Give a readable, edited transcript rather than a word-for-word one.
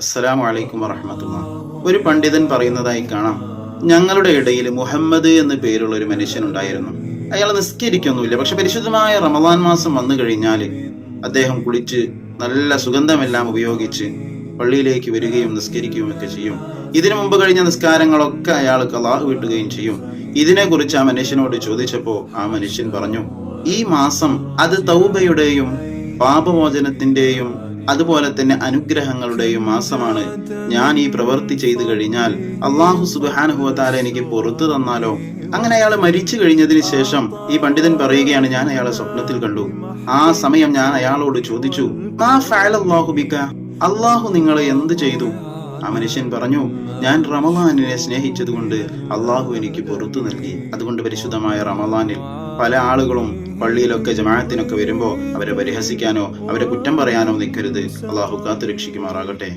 അസ്സലാമു അലൈക്കും വറഹ്മത്തുള്ളാഹി. ഒരു പണ്ഡിതൻ പറയുന്നതായി കാണാം, ഞങ്ങളുടെ ഇടയിൽ മുഹമ്മദ് എന്ന് പേരുള്ള ഒരു മനുഷ്യനുണ്ടായിരുന്നു. അയാൾ നിസ്കരിക്കൊന്നുമില്ല. പക്ഷെ പരിശുദ്ധമായ റമദാൻ മാസം വന്നു കഴിഞ്ഞാൽ അദ്ദേഹം കുളിച്ച് നല്ല സുഗന്ധമെല്ലാം ഉപയോഗിച്ച് പള്ളിയിലേക്ക് വരികയും നിസ്കരിക്കുകയും ഒക്കെ ചെയ്യും. ഇതിനു മുമ്പ് കഴിഞ്ഞ നിസ്കാരങ്ങളൊക്കെ അയാൾ ഖളാഹ് വീട്ടുകയും ചെയ്യും. ഇതിനെക്കുറിച്ച് ആ മനുഷ്യനോട് ചോദിച്ചപ്പോൾ ആ മനുഷ്യൻ പറഞ്ഞു, ഈ മാസം അത് തൗബയുടെയും പാപമോചനത്തിന്റെയും അതുപോലെ തന്നെ അനുഗ്രഹങ്ങളുടെയും മാസമാണ്. ഞാൻ ഈ പ്രവൃത്തി ചെയ്തു കഴിഞ്ഞാൽ അള്ളാഹു സുബ്ഹാനഹു വ തആല എനിക്ക് പുറത്തു തന്നാലോ? അങ്ങനെ അയാൾ മരിച്ചു കഴിഞ്ഞതിന് ശേഷം ഈ പണ്ഡിതൻ പറയുകയാണ്, ഞാൻ അയാളെ സ്വപ്നത്തിൽ കണ്ടു. ആ സമയം ഞാൻ അയാളോട് ചോദിച്ചു, മാ ഫഅലല്ലാഹു ബിക, അള്ളാഹു നിങ്ങളെ എന്ത് ചെയ്തു? ആ മനുഷ്യൻ പറഞ്ഞു, ഞാൻ റമളാനിനെ സ്നേഹിച്ചതുകൊണ്ട് അള്ളാഹു എനിക്ക് പുറത്തു നൽകി. അതുകൊണ്ട് പരിശുദ്ധമായ റമളാനിൽ പല ആളുകളും പള്ളിയിലൊക്കെ ജമാഅത്തിനൊക്കെ വരുമ്പോൾ അവരെ പരിഹസിക്കാനോ അവരെ കുറ്റം പറയാനോ നിൽക്കരുത്. അള്ളാഹു കാത്തു രക്ഷിക്കുമാറാകട്ടെ.